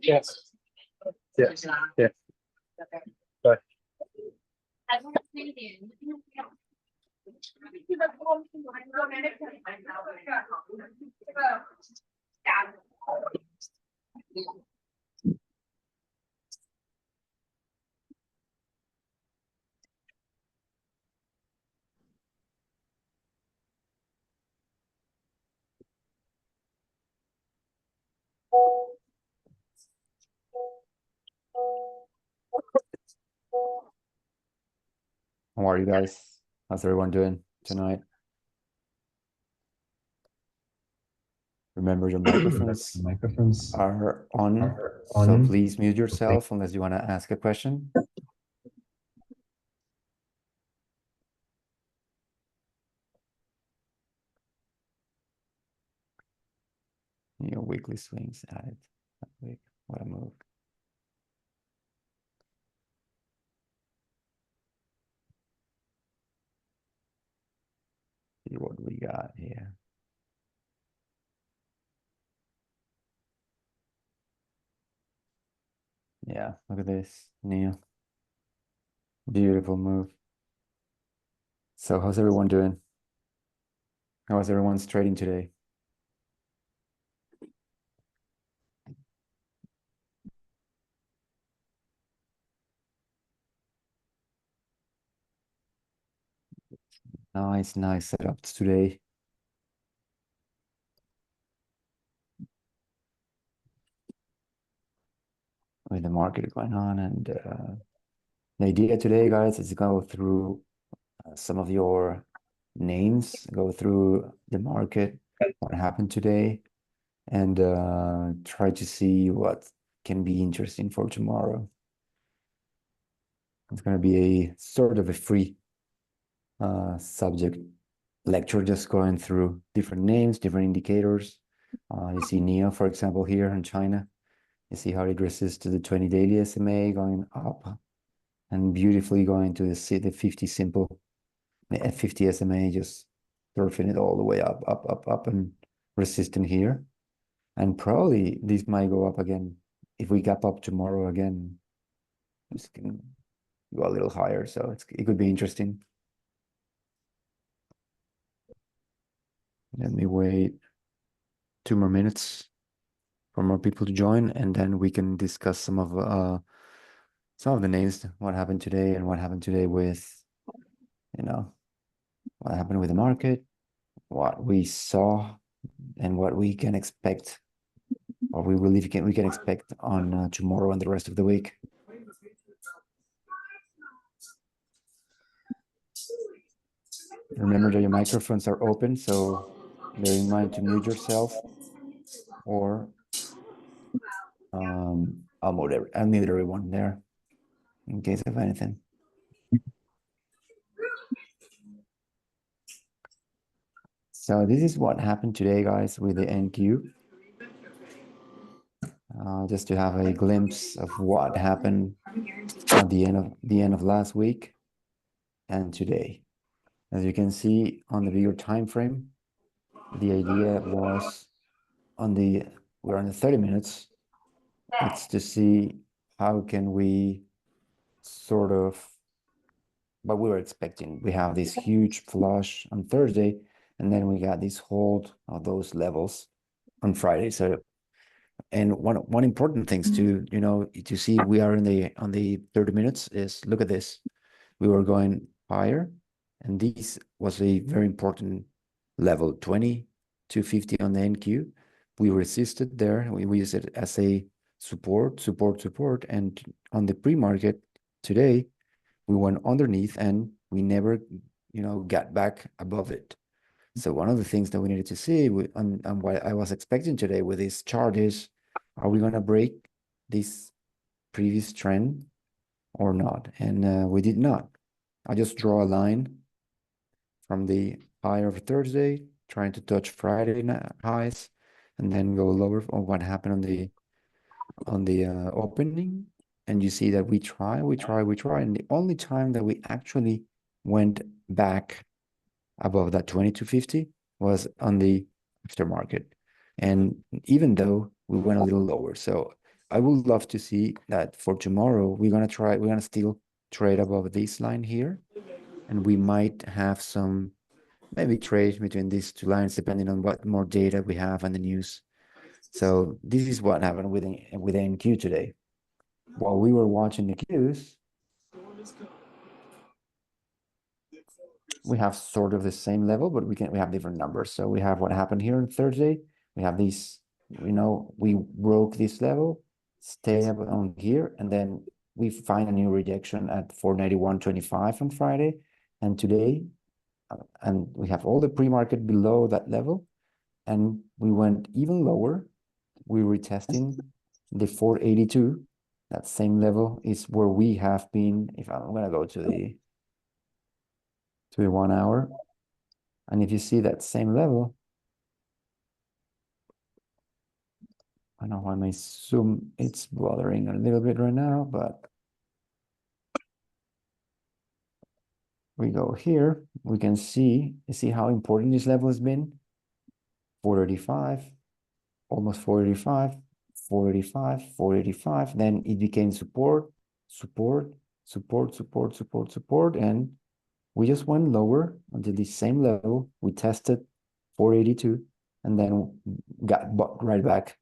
Yes. Yes. Yeah. Bye. How are you guys? How's everyone doing tonight? Remember, your microphones are on, so please mute yourself unless you want to ask a question. Your weekly swings added that week. What a move. See what we got here. Yeah, look at this, Neil. Beautiful move. So how's everyone doing? How is everyone's trading today? Nice setups today. With the market going on, and the idea today, guys, is to go through some of your names, go through the market, what happened today, and try to see what can be interesting for tomorrow. It's going to be a sort of a free subject lecture, just going through different names, different indicators. You see NEO, for example, here in China. You see how it resists to the 20 daily SMA going up and beautifully going to the 50 simple, the F50 SMA, just surfing it all the way up and resisting here. And probably this might go up again. If we gap up tomorrow again, this can go a little higher. So it could be interesting. Let me wait 2 more minutes for more people to join, and then we can discuss some of the names, what happened today and what happened today with, what happened with the market, what we saw, and what we can expect, or we believe we can expect on tomorrow and the rest of the week. Remember that your microphones are open, so bear in mind to mute yourself, or I'll mute everyone there in case of anything. So this is what happened today, guys, with the NQ. Just to have a glimpse of what happened at the end of last week and today. As you can see on the bigger time frame, the idea was we're on the 30 minutes. It's to see how can we sort of what we were expecting. We have this huge flush on Thursday, and then we got this hold of those levels on Friday. So, and one important things to see, we are on the 30 minutes is, look at this. We were going higher, and this was a very important level, 20 to 50 on the NQ. We resisted there. We used it as a support, and on the pre-market today, we went underneath and we never, got back above it. So one of the things that we needed to see and what I was expecting today with this chart is, are we going to break this previous trend or not? And we did not. I just draw a line from the high of Thursday, trying to touch Friday highs, and then go lower on what happened on the opening. And you see that we try, and the only time that we actually went back above that 2250 was on the aftermarket. And even though we went a little lower, so I would love to see that for tomorrow, we're gonna still trade above this line here, and we might have some maybe trade between these two lines depending on what more data we have and the news. So this is what happened with NQ today. While we were watching the Qs, we have sort of the same level, but we have different numbers. So we have what happened here on Thursday. We have these, we broke this level, stay up on here, and then we find a new rejection at 491.25 on Friday. And today, and we have all the pre-market below that level, and we went even lower. We were retesting the 482. That same level is where we have been. If I'm gonna go to the 1 hour, and if you see that same level, I don't know why my Zoom, it's bothering a little bit right now, but we go here, we can see, you see how important this level has been? 485, almost 485, 485, 485, then it became support, support, support, support, support, support, and we just went lower until the same level. We tested 482 and then got right back,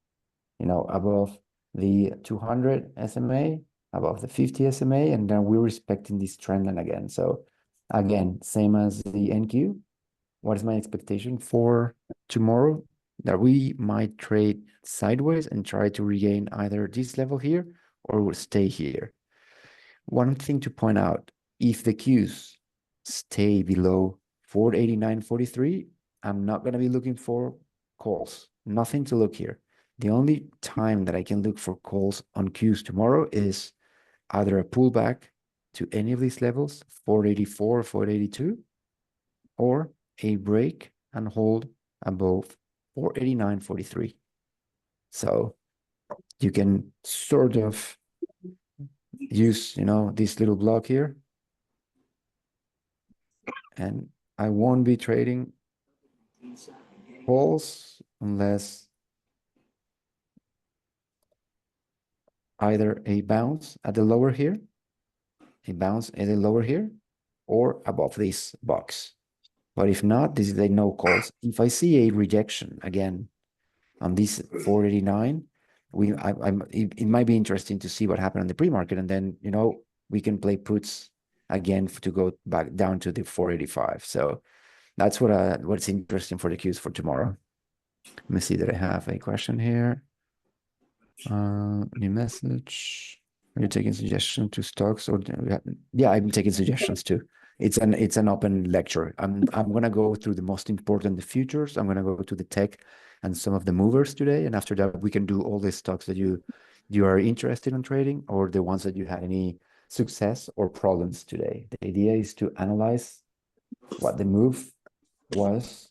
above the 200 SMA, above the 50 SMA, and then we're respecting this trend line again. So again, same as the NQ. What is my expectation for tomorrow? That we might trade sideways and try to regain either this level here or stay here. One thing to point out, if the Qs stay below 489.43, I'm not going to be looking for calls. Nothing to look here. The only time that I can look for calls on Qs tomorrow is either a pullback to any of these levels, 484, 482, or a break and hold above 489.43. So you can sort of use, this little block here. And I won't be trading calls unless either a bounce at the lower here, a bounce at the lower here, or above this box. But if not, this is a no calls. If I see a rejection again on this 489, it might be interesting to see what happened on the pre-market, and then we can play puts again to go back down to the 485. So that's what's interesting for the Qs for tomorrow. Let me see that I have a question here. New message. Are you taking suggestions to stocks or yeah, I'm taking suggestions too. It's an open lecture. I'm gonna go through the most important futures. I'm gonna go to the tech and some of the movers today, and after that we can do all the stocks that you are interested in trading or the ones that you had any success or problems today. The idea is to analyze what the move was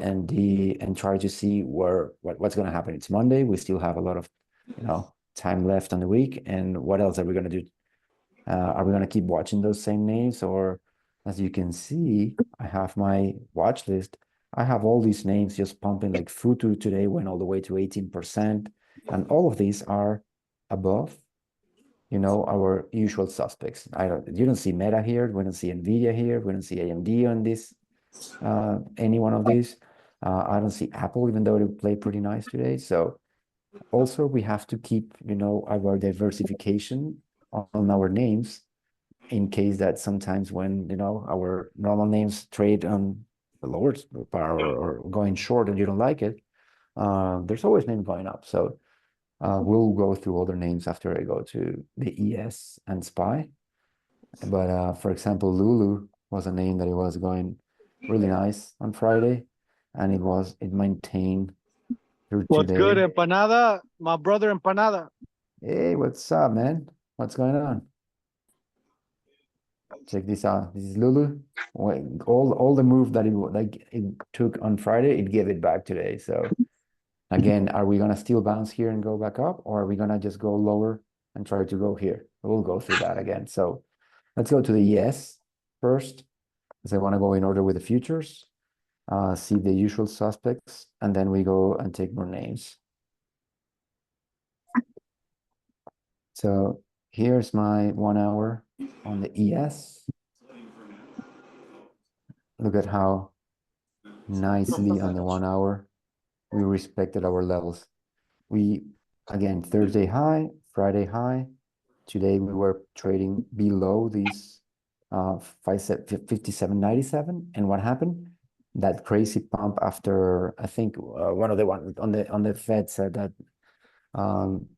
and try to see what's going to happen. It's Monday. We still have a lot of time left on the week, and what else are we going to do? Are we going to keep watching those same names, or as you can see, I have my watch list. I have all these names just pumping. Like Futu today went all the way to 18%, and all of these are above our usual suspects. You don't see Meta here, we don't see Nvidia here, we don't see AMD on this any one of these. I don't see Apple, even though they play pretty nice today. So also we have to keep, our diversification on our names in case that sometimes when, our normal names trade on the lower power or going short and you don't like it, there's always name going up. So we'll go through other names after I go to the ES and SPY. But for example, Lulu was a name that it was going really nice on Friday, and it maintained through What's today. good, Empanada? My brother Empanada. Hey, what's up, man? What's going on? Check this out. This is Lulu. All the move that it took on Friday, it gave it back today. So again, are we gonna still bounce here and go back up, or are we gonna just go lower and try to go here? We'll go through that again. So let's go to the ES first. because I want to go in order with the futures, see the usual suspects, and then we go and take more names. So here's my 1 hour on the ES. Look at how nicely on the 1 hour we respected our levels. We, again, Thursday high, Friday high. Today we were trading below these 57.97. And what happened? That crazy pump after, I think one of the one on the Fed said that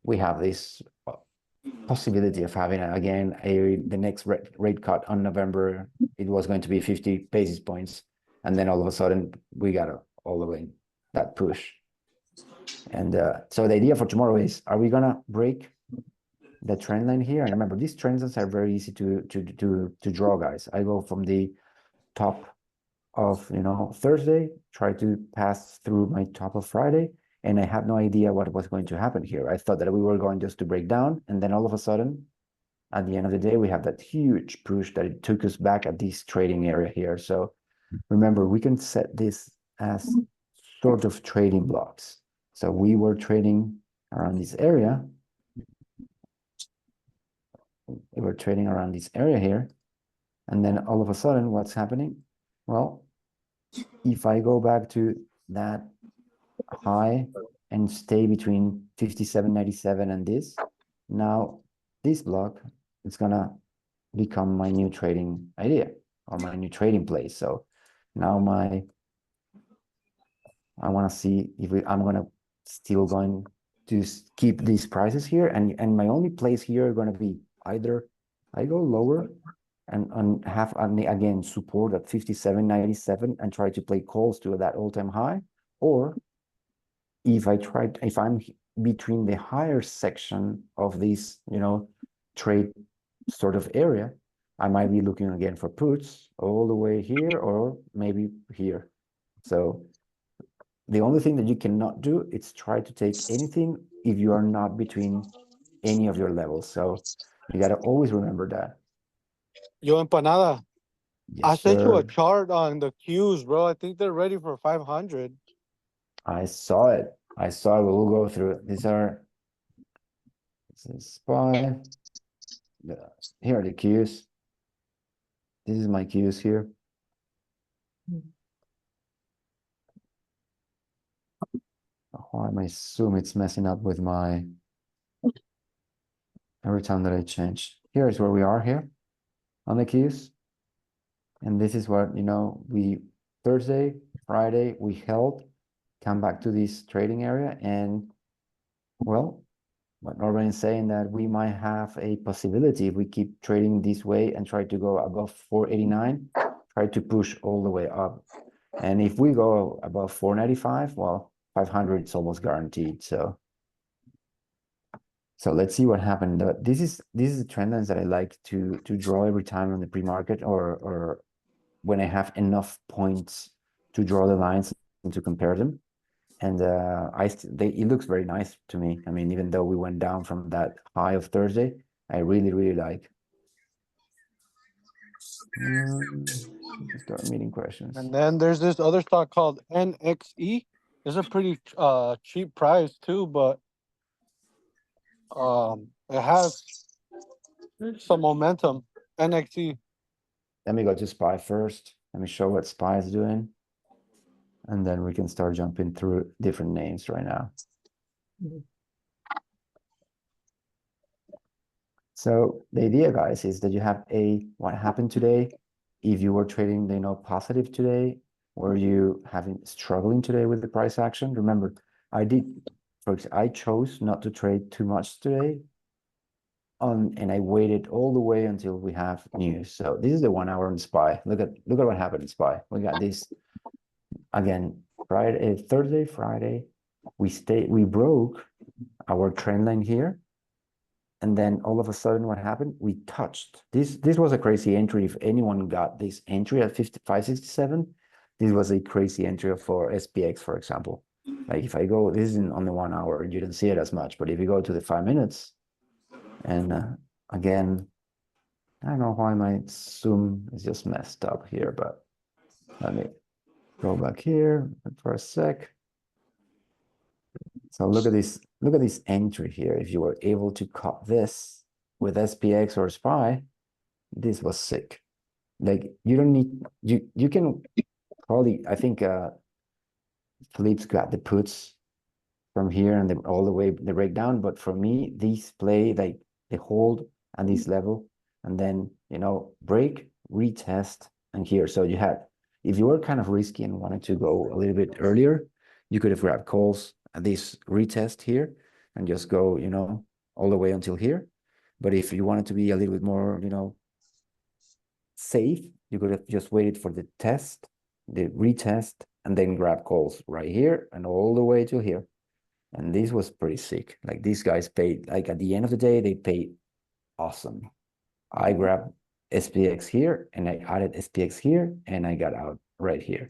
we have this possibility of having again the next rate cut on November. It was going to be 50 basis points, and then all of a sudden we got all the way that push. And so the idea for tomorrow is: are we gonna break the trend line here? And remember, these trend lines are very easy to draw, guys. I go from the top of Thursday, try to pass through my top of Friday, and I had no idea what was going to happen here. I thought that we were going just to break down, and then all of a sudden, at the end of the day, we have that huge push that it took us back at this trading area here. So remember, we can set this as sort of trading blocks. So we were trading around this area. We were trading around this area here. And then all of a sudden, what's happening? Well, if I go back to that high and stay between 57.97 and this, now this block is gonna become my new trading idea or my new trading place. So now I want to see if I'm gonna still going to keep these prices here, and my only place here are going to be either I go lower and have again support at 57.97 and try to play calls to that all-time high, or if I'm between the higher section of this trade sort of area, I might be looking again for puts all the way here or maybe here. So the only thing that you cannot do is try to take anything if you are not between any of your levels. So you got to always remember that. Yo, Empanada, I Yes, sent you a sir. chart on the Qs, bro. I think they're ready for 500. I saw it. I saw it. We'll go through it. This is SPY. Here are the Qs. This is my Qs here. Why my Zoom it's messing up with my every time that I change. Here is where we are here on the Qs. And this is what we Thursday, Friday, we held, come back to this trading area, and well, what Norman is saying that we might have a possibility if we keep trading this way and try to go above 489, try to push all the way up. And if we go above 495, well, 500 is almost guaranteed. So let's see what happened. This is the trend lines that I like to draw every time on the pre-market or when I have enough points to draw the lines and to compare them. And it looks very nice to me. I mean, even though we went down from that high of Thursday, I really, really like. Start meeting questions. And then there's this other stock called NXE. It's a pretty cheap price too, but it has some momentum. NXE. Let me go to SPY first. Let me show what SPY is doing. And then we can start jumping through different names right now. So the idea, guys, is that you have what happened today. If you were trading, positive today, were you struggling today with the price action? Remember, I chose not to trade too much today. And I waited all the way until we have news. So this is the 1 hour on SPY. Look at what happened in SPY. We got this again, Thursday, Friday. We broke our trend line here. And then all of a sudden, what happened? We touched this. This was a crazy entry. If anyone got this entry at 55.67, this was a crazy entry for SPX, for example. Like if I go, this is on the 1 hour, you don't see it as much. But if you go to the 5 minutes, and again, I don't know why my Zoom is just messed up here, but let me go back here for a sec. So look at this entry here. If you were able to cut this with SPX or SPY, this was sick. Like you don't need you can probably I think Philippe's got the puts from here and all the way the breakdown. But for me, these play like they hold at this level and then break, retest, and here. So you had if you were kind of risky and wanted to go a little bit earlier, you could have grabbed calls at this retest here and just go, all the way until here. But if you wanted to be a little bit more, safe, you could have just waited for the test, the retest, and then grab calls right here and all the way to here. And this was pretty sick. Like these guys paid, like at the end of the day, they paid awesome. I grabbed SPX here and I added SPX here and I got out right here.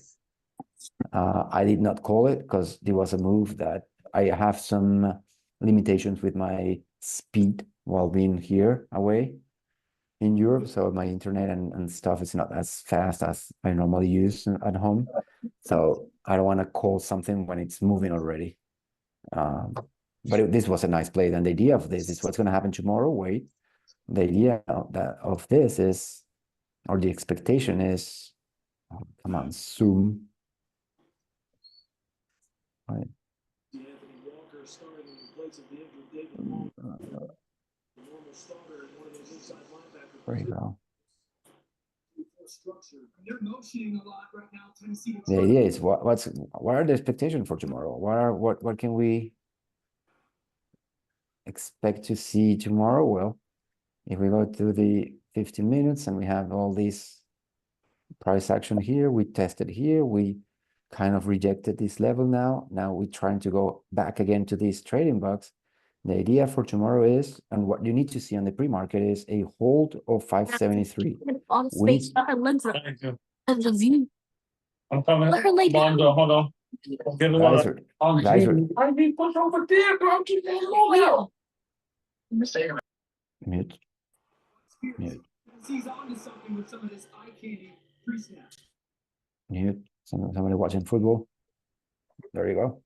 I did not call it because there was a move that I have some limitations with my speed while being here away in Europe. So my internet and stuff is not as fast as I normally use at home. So I don't want to call something when it's moving already. But this was a nice play. And the idea of this is what's going to happen tomorrow. Wait, the idea of this is, or the expectation is, come on, zoom. Right. There you go. The idea is what are the expectations for tomorrow? What can we expect to see tomorrow? Well, if we go to the 15 minutes and we have all these price action here, we tested here, we kind of rejected this level now. Now we're trying to go back again to this trading box. The idea for tomorrow is, and what you need to see on the pre-market is a hold of 573. We need Thank you. I'm coming. Let her lay down. Hold on. Get a guys water. are I need push over there, bro. Keep that low. mute. Mute. He's on to something with some of this eye candy pre-snap. Mute. Somebody watching football. There you go.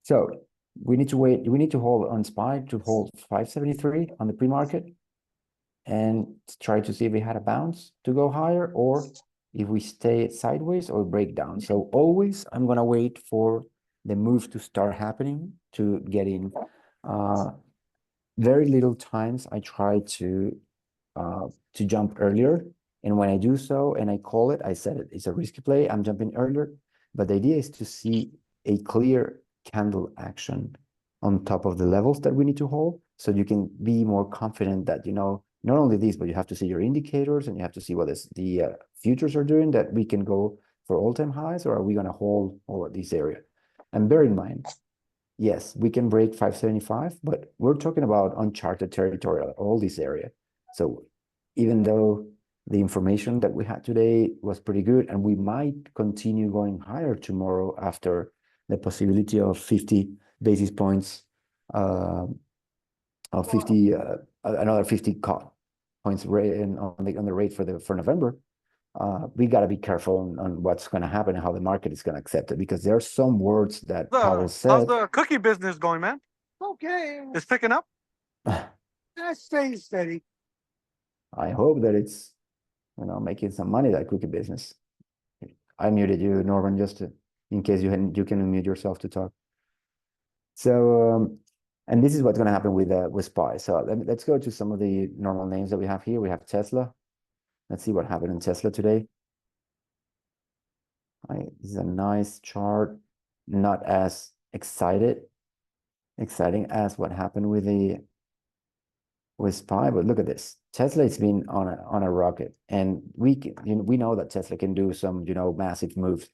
So we need to wait. We need to hold on SPY to hold 573 on the pre-market and try to see if we had a bounce to go higher or if we stay sideways or break down. So always I'm gonna wait for the move to start happening to get in. Very little times I try to jump earlier. And when I do so and I call it, I said it, it's a risky play, I'm jumping earlier. But the idea is to see a clear candle action on top of the levels that we need to hold. So you can be more confident that, not only this, but you have to see your indicators and you have to see what the futures are doing, that we can go for all-time highs, or are we going to hold all of this area? And bear in mind, yes, we can break 575, but we're talking about uncharted territory, all this area. So even though the information that we had today was pretty good, and we might continue going higher tomorrow after the possibility of 50 basis points, of 50, another 50 points rate on the rate for November. We got to be careful on what's going to happen and how the market is going to accept it, because there are some words that Powell said. How's the cookie business going, man? Okay. It's picking up? That's staying steady. I hope that it's, making some money, that cookie business. I muted you, Norman, just in case you can unmute yourself to talk. So, and this is what's going to happen with SPY. So let's go to some of the normal names that we have here. We have Tesla. Let's see what happened in Tesla today. This is a nice chart, not as exciting as what happened with SPY, but look at this. Tesla has been on a rocket, and we know that Tesla can do some massive moves.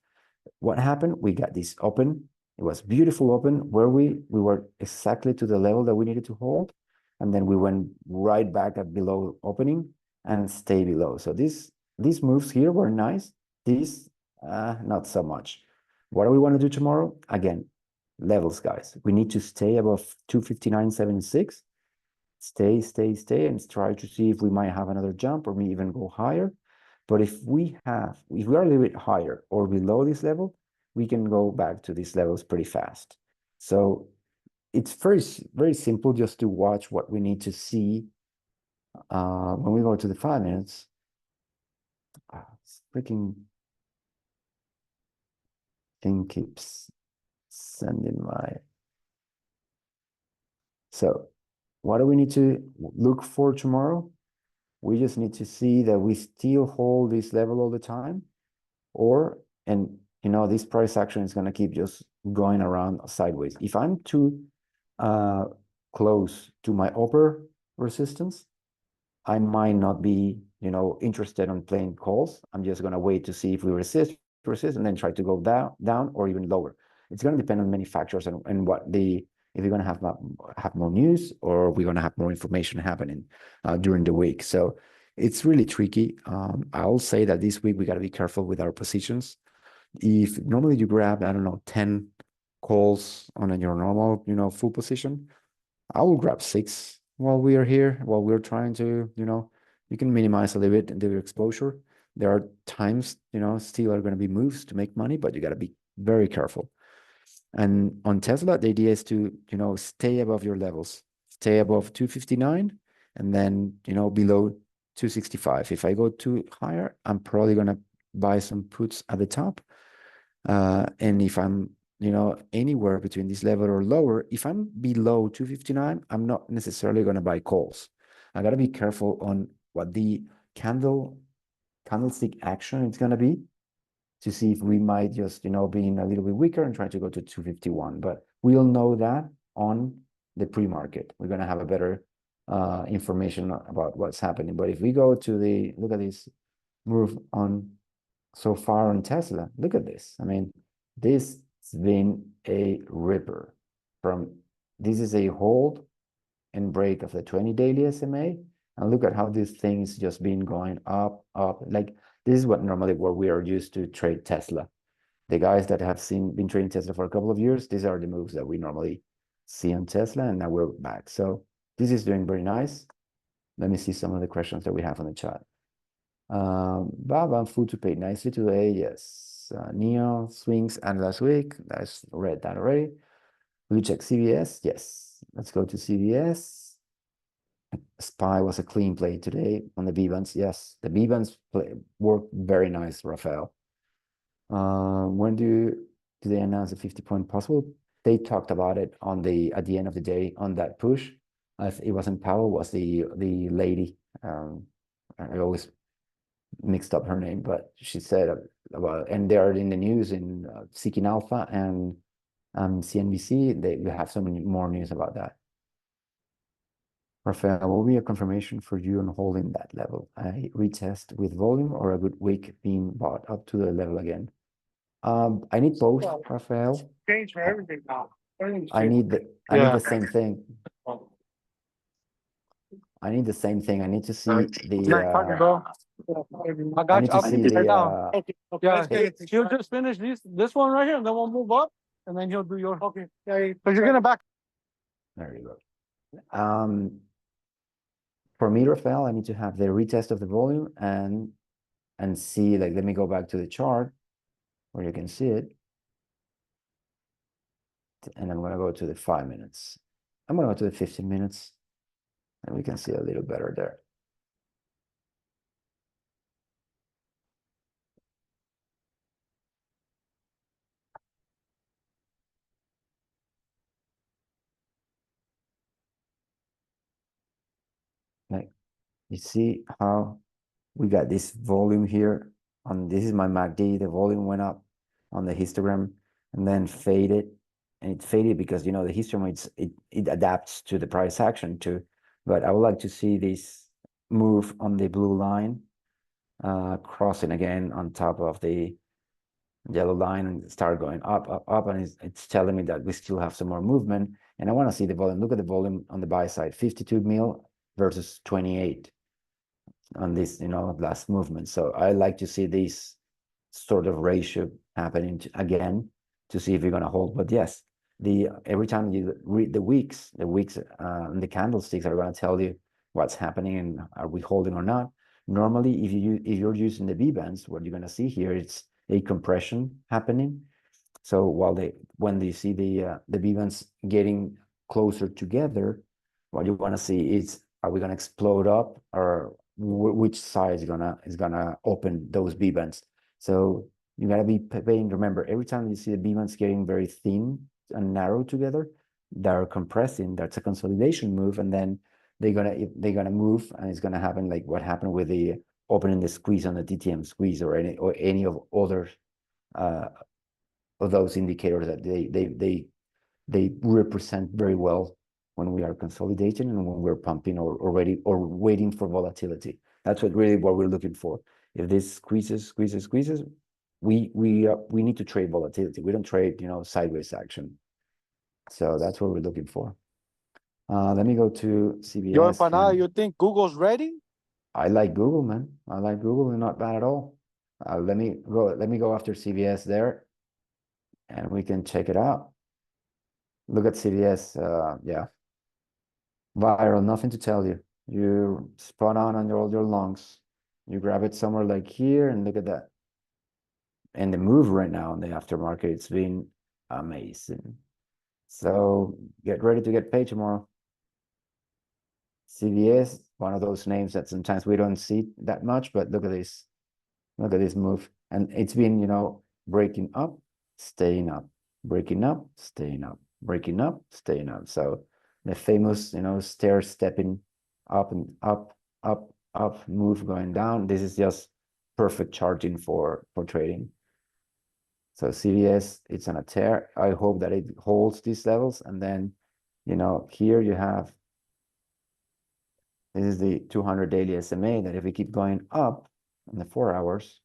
What happened? We got this open. It was beautiful open where we were exactly to the level that we needed to hold, and then we went right back at below opening and stay below. So these moves here were nice. These not so much. What do we want to do tomorrow? Again, levels, guys. We need to stay above 259.76. stay, and try to see if we might have another jump or maybe even go higher. But if we are a little bit higher or below this level, we can go back to these levels pretty fast. So it's very simple just to watch what we need to see when we go to the 5 minutes. It's freaking thing keeps sending my. So what do we need to look for tomorrow? We just need to see that we still hold this level all the time, and this price action is going to keep just going around sideways. If I'm too close to my upper resistance, I might not be, interested in playing calls. I'm just going to wait to see if we resist, and then try to go down or even lower. It's going to depend on many factors and if we're going to have more news or we're going to have more information happening during the week. So it's really tricky. I'll say that this week we got to be careful with our positions. If normally you grab, I don't know, 10 calls on your normal, full position, I will grab 6 while we are here, while we're trying to, you can minimize a little bit the exposure. There are times, still are going to be moves to make money, but you got to be very careful. And on Tesla, the idea is to, stay above your levels, stay above 259 and then, below 265. If I go too higher, I'm probably going to buy some puts at the top. And if I'm, anywhere between this level or lower, if I'm below 259, I'm not necessarily going to buy calls. I got to be careful on what the candlestick action is going to be to see if we might just, being a little bit weaker and trying to go to 251. But we'll know that on the pre-market. We're going to have a better information about what's happening. But if we go to look at this move on so far on Tesla, look at this. I mean, this has been a ripper. This is a hold and break of the 20 daily SMA. And look at how this thing's just been going up. Like this is what normally where we are used to trade Tesla. The guys that have been trading Tesla for a couple of years, these are the moves that we normally see on Tesla, and now we're back. So this is doing very nice. Let me see some of the questions that we have on the chat. Baba, food to pay nicely today. Yes. Neo swings and last week. That's read that already. Will you check CVS? Yes. Let's go to CVS. SPY was a clean play today on the B-bonds. Yes, the B-bonds worked very nice, Rafael. When do they announce the 50-point possible? They talked about it at the end of the day on that push. It wasn't Powell, was the lady. I always mixed up her name, but she said about, and they are in the news in Seeking Alpha and CNBC. They have so many more news about that. Rafael, will be a confirmation for you on holding that level? A retest with volume or a good wick being bought up to the level again? I need both, Rafael. Change for everything now. I need the same thing. I need the same thing. I need to see bro. I need to see the yeah, he'll just finish this one right here, and then we'll move up, and then he'll do yours. Okay. Yeah, because you're gonna back. There you go. For me, Rafael, I need to have the retest of the volume and see, like, let me go back to the chart where you can see it. And I'm going to go to the 5 minutes. I'm going to go to the 15 minutes and we can see a little better there. Like, you see how we got this volume here this is my MACD. The volume went up on the histogram and then faded, and it faded because the histogram it adapts to the price action too. But I would like to see this move on the blue line, crossing again on top of the yellow line and start going up, and it's telling me that we still have some more movement. And I want to see the volume. Look at the volume on the buy side, 52 mil versus 28 on this, last movement. So I like to see this sort of ratio happening again to see if we're going to hold. But yes, every time you read the wicks, and the candlesticks are going to tell you what's happening and are we holding or not. Normally, if you're using the V bands, what you're going to see here, it's a compression happening. So when you see the V bands getting closer together, what you want to see is, are we going to explode up, or which side is gonna open those V bands? So you gotta be paying. Remember, every time you see the V bands getting very thin and narrow together, they're compressing. That's a consolidation move, and then they're gonna move, and it's gonna happen like what happened with the opening the squeeze on the DTM squeeze, or any of other of those indicators that they represent very well when we are consolidating and when we're pumping or waiting for volatility. That's what we're looking for. If this squeezes, we need to trade volatility. We don't trade, sideways action. So that's what we're looking for. Let me go to CBS. Yo, Empanada, you think Google's ready? I like Google, man. I like Google, and not bad at all. Let me go after CBS there, and we can check it out. Look at CBS. Yeah. Viral, nothing to tell you. You're spot on all your lungs. You grab it somewhere like here, and look at that. And the move right now in the aftermarket, it's been amazing. So get ready to get paid tomorrow. CVS, one of those names that sometimes we don't see that much, but look at this. Look at this move. And it's been, breaking up, staying up, breaking up, staying up, breaking up, staying up. So the famous, stair stepping up and up, up, up, move going down. This is just perfect charting for trading. So CVS, it's on a tear. I hope that it holds these levels. And then, here you have, this is the 200 daily SMA, that if we keep going up in the 4 hours,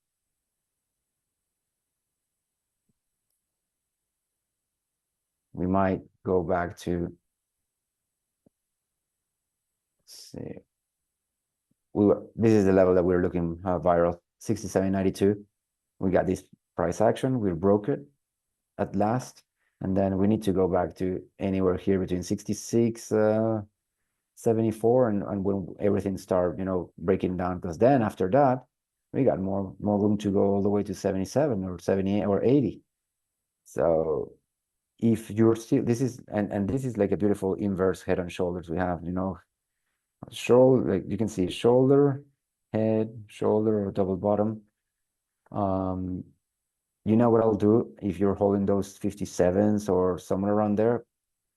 we might go back to, let's see, this is the level that we're looking viral, 67.92. We got this price action, we broke it at last, and then we need to go back to anywhere here between 66, 74, and when everything start, breaking down, because then after that, we got more room to go all the way to 77 or 78 or 80. So if you're still, this is like a beautiful inverse head and shoulders we have, shoulder, like you can see shoulder, head, shoulder, or double bottom. What I'll do if you're holding those 57s or somewhere around there,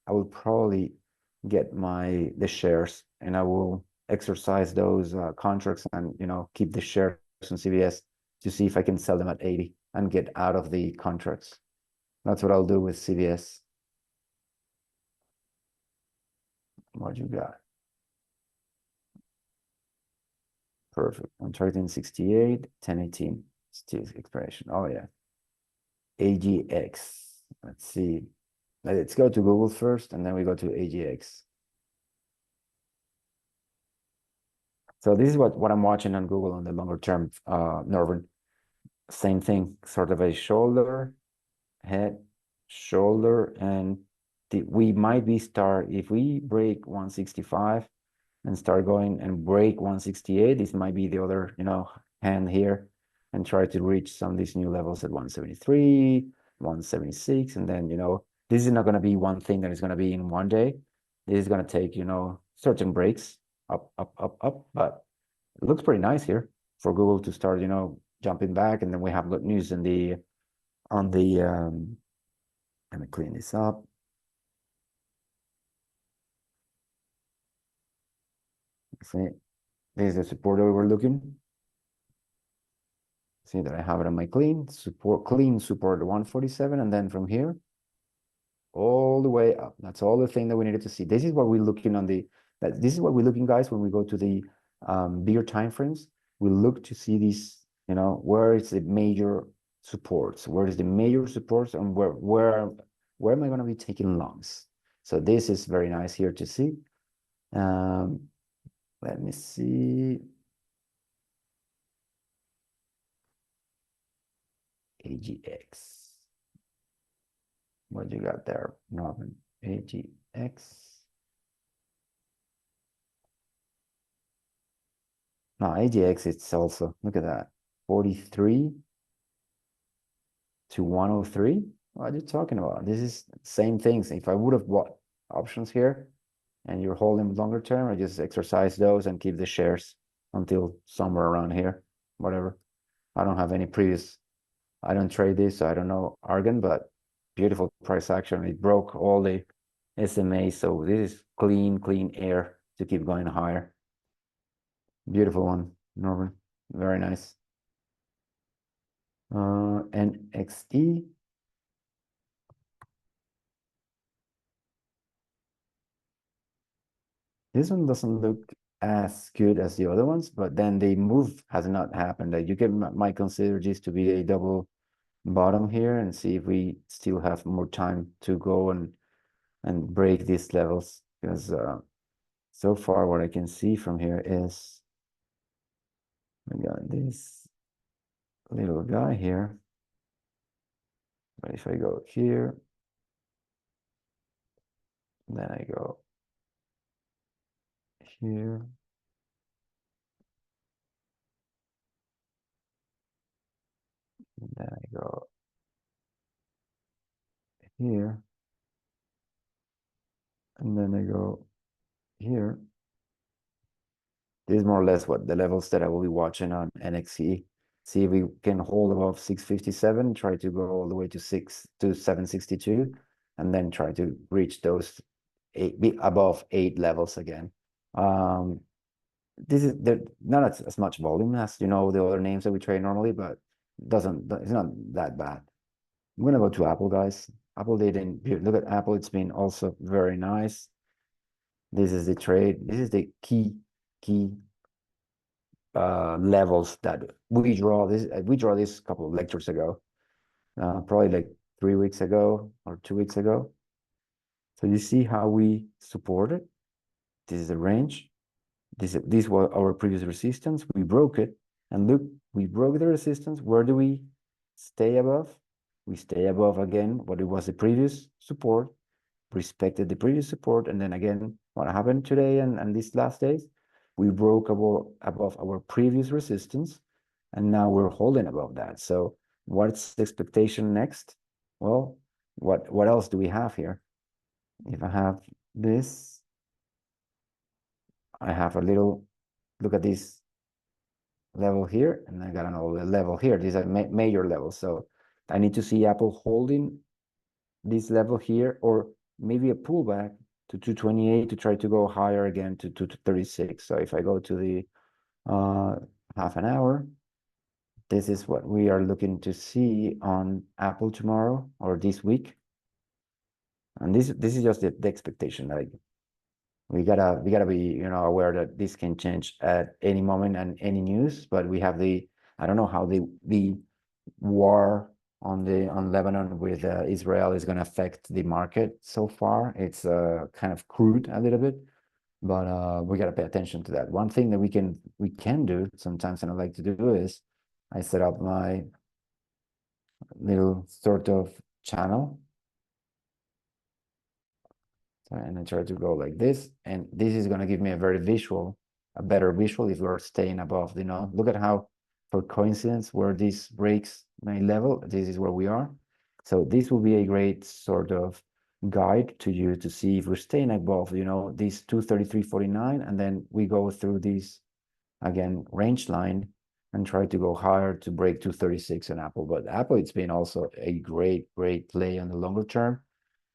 I will probably get the shares, and I will exercise those contracts, and keep the shares on CVS to see if I can sell them at 80 and get out of the contracts. That's what I'll do with CVS. What you got? Perfect. I'm targeting 68, 1018. Still expiration. Oh yeah. AGX. Let's see. Let's go to Google first, and then we go to AGX. So this is what I'm watching on Google on the longer term, Northern. Same thing, sort of a shoulder, head, shoulder, and we might be if we break 165 and start going and break 168, this might be the other, hand here, and try to reach some of these new levels at 173, 176, and then, this is not going to be one thing that is going to be in one day. This is going to take, certain breaks, up, but it looks pretty nice here for Google to start, jumping back. And then we have good news let me clean this up. See, this is the support that we were looking. See that I have it on my clean support 147, and then from here all the way up. That's all the thing that we needed to see. This is what we're looking this is what we're looking, guys, when we go to the bigger time frames. We look to see these, where is the major supports, and where am I going to be taking longs. So this is very nice here to see. Let me see. AGX. What you got there, Norman? AGX. No, AGX, it's also, look at that, 43 to 103. What are you talking about? This is same things. If I would have bought options here and you're holding longer term, I just exercise those and keep the shares until somewhere around here, whatever. I don't have any previous, I don't trade this, so I don't know Argan, but beautiful price action. It broke all the SMA, so this is clean air to keep going higher. Beautiful one, Norman. Very nice. NXE. This one doesn't look as good as the other ones, but then the move has not happened. Might consider this to be a double bottom here and see if we still have more time to go and break these levels, because so far what I can see from here is we got this little guy here. But if I go here, then I go here, and then I go here, and then I go here. This is more or less what the levels that I will be watching on NXE. See if we can hold above 657, try to go all the way to 762, and then try to reach those be above 8 levels again. This is not as much volume as the other names that we trade normally, but it's not that bad. I'm gonna go to Apple, guys. Apple didn't look at Apple. It's been also very nice. This is the trade. This is the key levels that we draw. We draw this a couple of lectures ago, probably like 3 weeks ago or 2 weeks ago. So you see how we support it. This is the range. This was our previous resistance. We broke it, and look, we broke the resistance. Where do we stay above? We stay above again what it was the previous support, respected the previous support, and then again, what happened today and these last days, we broke above our previous resistance, and now we're holding above that. So what's the expectation next? Well, what else do we have here? If I have this, I have a little, look at this level here, and I got another level here. These are major levels. So I need to see Apple holding this level here, or maybe a pullback to 228 to try to go higher again to 236. So if I go to the half an hour, this is what we are looking to see on Apple tomorrow or this week. And this is just the expectation. Like we gotta be aware that this can change at any moment and any news. But we have I don't know how the war on Lebanon with Israel is going to affect the market. So far it's kind of crude a little bit, but we got to pay attention to that. One thing that we can do sometimes, and I like to do, is I set up my little sort of channel, and I try to go like this, and this is going to give me a better visual if we're staying above. Look at how, for coincidence, where this breaks my level, this is where we are. So this will be a great sort of guide to you to see if we're staying above this 233.49, and then we go through this again range line and try to go higher to break 236 on Apple. But Apple, it's been also a great play on the longer term.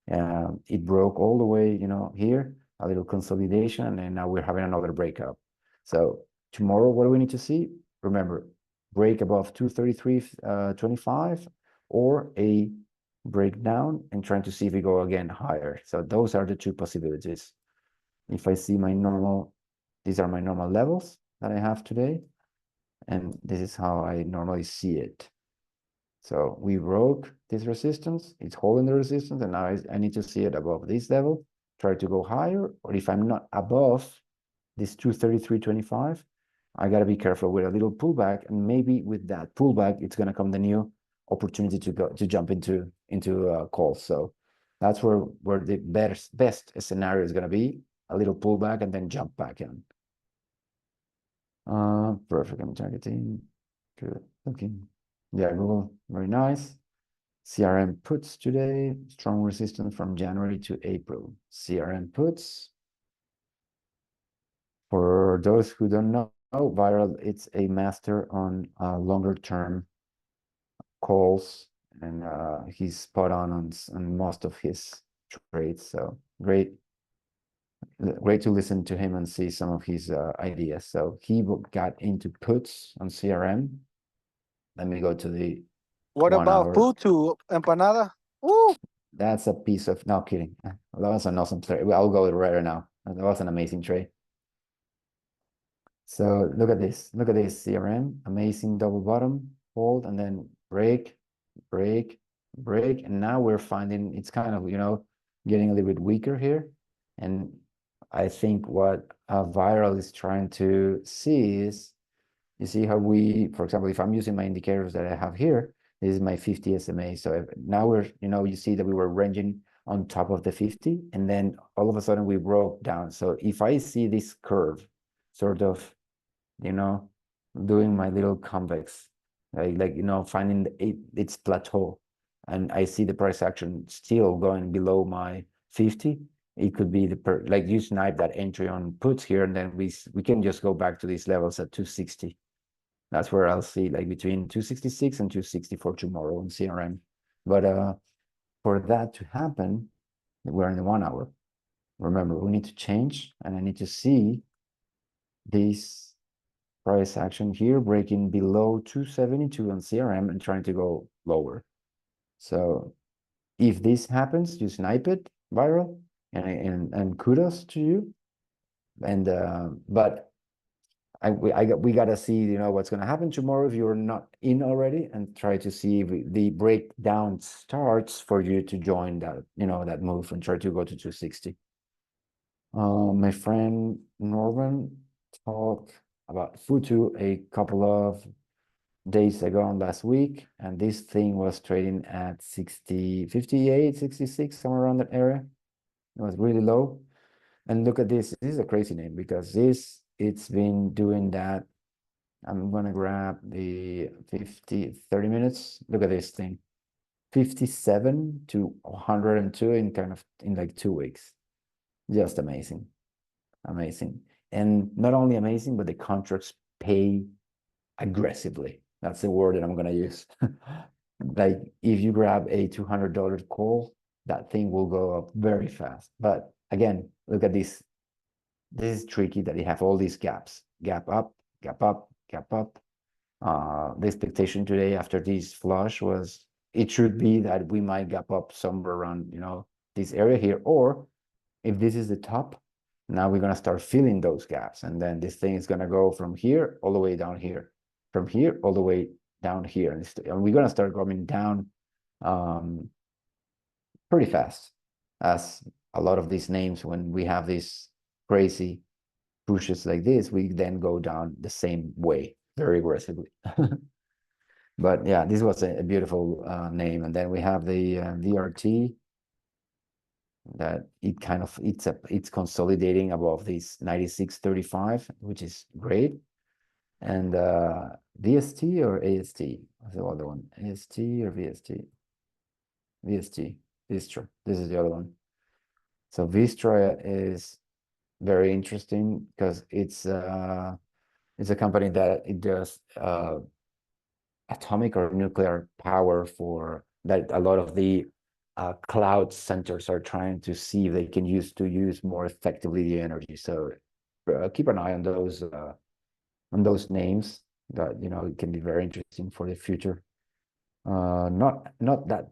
It broke all the way here, a little consolidation, and now we're having another breakup. So tomorrow, what do we need to see? Remember, break above 233.25, or a breakdown and trying to see if we go again higher. So those are the two possibilities. If I see these are my normal levels that I have today, and this is how I normally see it. So we broke this resistance, it's holding the resistance, and now I need to see it above this level, try to go higher, or if I'm not above this 233.25, I got to be careful with a little pullback, and maybe with that pullback, it's going to come the new opportunity to jump into calls. So That's where the best scenario is going to be. A little pullback and then jump back in. Perfect. I'm targeting. Good looking. Yeah, Google, very nice. CRM puts today, strong resistance from January to April. CRM puts. For those who don't know, Viral, it's a master on longer term calls, and he's spot on most of his trades. So great to listen to him and see some of his ideas. So he got into puts on CRM. Let me go to the What 1 about hour. food to Empanada? Woo! That's a piece of, no kidding. That was an awesome trade. I'll go right now. That was an amazing trade. So look at this CRM, amazing double bottom, hold, and then break, break, break. And now we're finding it's kind of, getting a little bit weaker here. And I think what Viral is trying to see is, you see how for example, if I'm using my indicators that I have here, this is my 50 SMA. So now we're, you see that we were ranging on top of the 50, and then all of a sudden we broke down. So if I see this curve sort of, doing my little convex, like finding its plateau, and I see the price action still going below my 50, it could be like you snipe that entry on puts here, and then we can just go back to these levels at 260. That's where I'll see like between 266 and 260 for tomorrow in CRM. But for that to happen, we're in the 1 hour. Remember, we need to change, and I need to see this price action here breaking below 272 on CRM and trying to go lower. So if this happens, you snipe it, Viral, and kudos to you. And but we gotta see what's gonna happen tomorrow if you're not in already, and try to see if the breakdown starts for you to join that that move and try to go to 260. My friend Norman talked about Futu a couple of days ago and last week, and this thing was trading at 60, 58, 66, somewhere around that area. It was really low. And look at this. This is a crazy name because it's been doing that. I'm gonna grab the 30 minutes. Look at this thing. 57 to 102 in like 2 weeks. Just amazing. Amazing. And not only amazing, but the contracts pay aggressively. That's the word that I'm going to use. Like if you grab a $200 call, that thing will go up very fast. But again, look at this. This is tricky that you have all these gaps. Gap up, gap up, gap up. The expectation today after this flush was it should be that we might gap up somewhere around, this area here. Or if this is the top, now we're going to start filling those gaps. And then this thing is going to go from here all the way down here, from here all the way down here. And we're going to start coming down pretty fast, as a lot of these names, when we have these crazy pushes like this, we then go down the same way very aggressively. But yeah, this was a beautiful name. And then we have the VRT, that it's consolidating above this 96.35, which is great. And VST or AST? What's the other one? AST or VST? VST, Vistra. This is the other one. So Vistra is very interesting because it's a company that it does atomic or nuclear power for that. A lot of the cloud centers are trying to see if they can use more effectively the energy. So keep an eye on those names that it can be very interesting for the future. Not that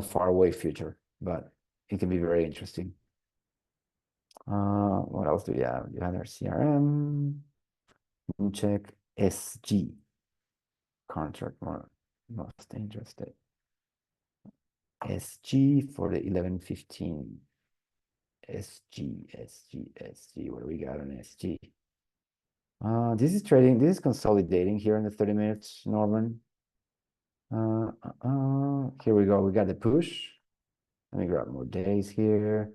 far away future, but it can be very interesting. What else do we have? You have our CRM. Check SG contract, most interested. SG for the 1115. SG. What do we got on SG? This is trading. This is consolidating here in the 30 minutes, Norman. Here we go. We got the push. Let me grab more days here.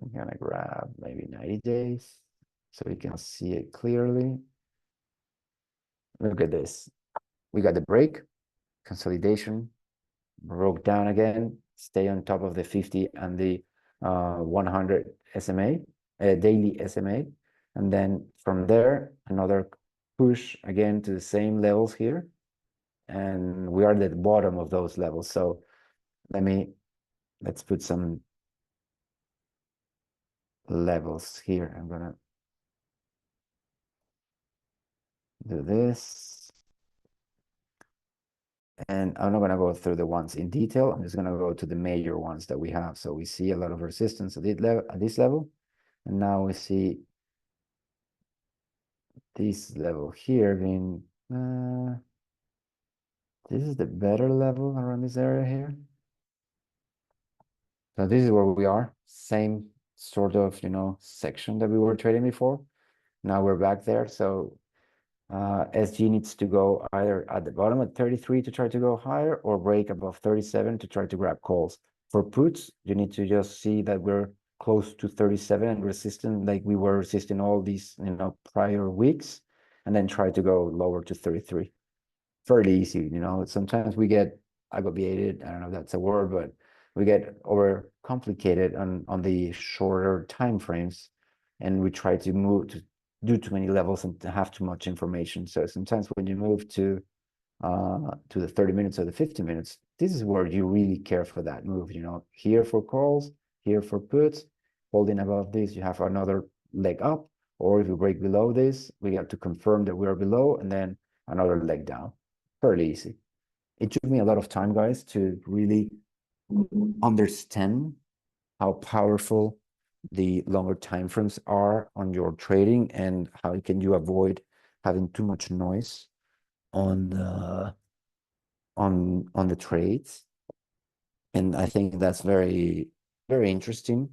I'm gonna grab maybe 90 days so we can see it clearly. Look at this. We got the break, consolidation, broke down again, stay on top of the 50 and the 100 SMA, daily SMA. And then from there, another push again to the same levels here. And we are at the bottom of those levels. So let's put some levels here. I'm gonna do this. And I'm not gonna go through the ones in detail. I'm just gonna go to the major ones that we have. So we see a lot of resistance at this level. And now we see this level here being, this is the better level around this area here. So this is where we are. Same sort of, section that we were trading before. Now we're back there. So SG needs to go either at the bottom at 33 to try to go higher or break above 37 to try to grab calls. For puts, you need to just see that we're close to 37 and resistant like we were resisting all these, prior weeks, and then try to go lower to 33. Fairly easy, sometimes we get aggravated, I don't know if that's a word, but we get over complicated on the shorter time frames, and we try to move to do too many levels and have too much information. So sometimes when you move to the 30 minutes or the 50 minutes, this is where you really care for that move, here for calls, here for puts, holding above this, you have another leg up, or if you break below this, we have to confirm that we are below and then another leg down. Fairly easy. It took me a lot of time, guys, to really understand how powerful the longer time frames are on your trading and how can you avoid having too much noise on the trades. And I think that's very, very interesting,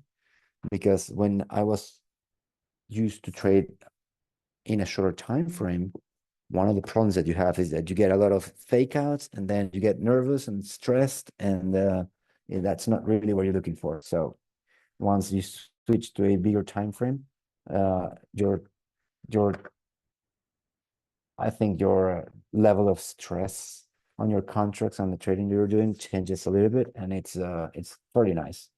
because when I was used to trade in a shorter time frame, one of the problems that you have is that you get a lot of fake outs and then you get nervous and stressed, and that's not really what you're looking for. So once you switch to a bigger time frame, your I think your level of stress on your contracts on the trading you're doing changes a little bit, and it's pretty nice.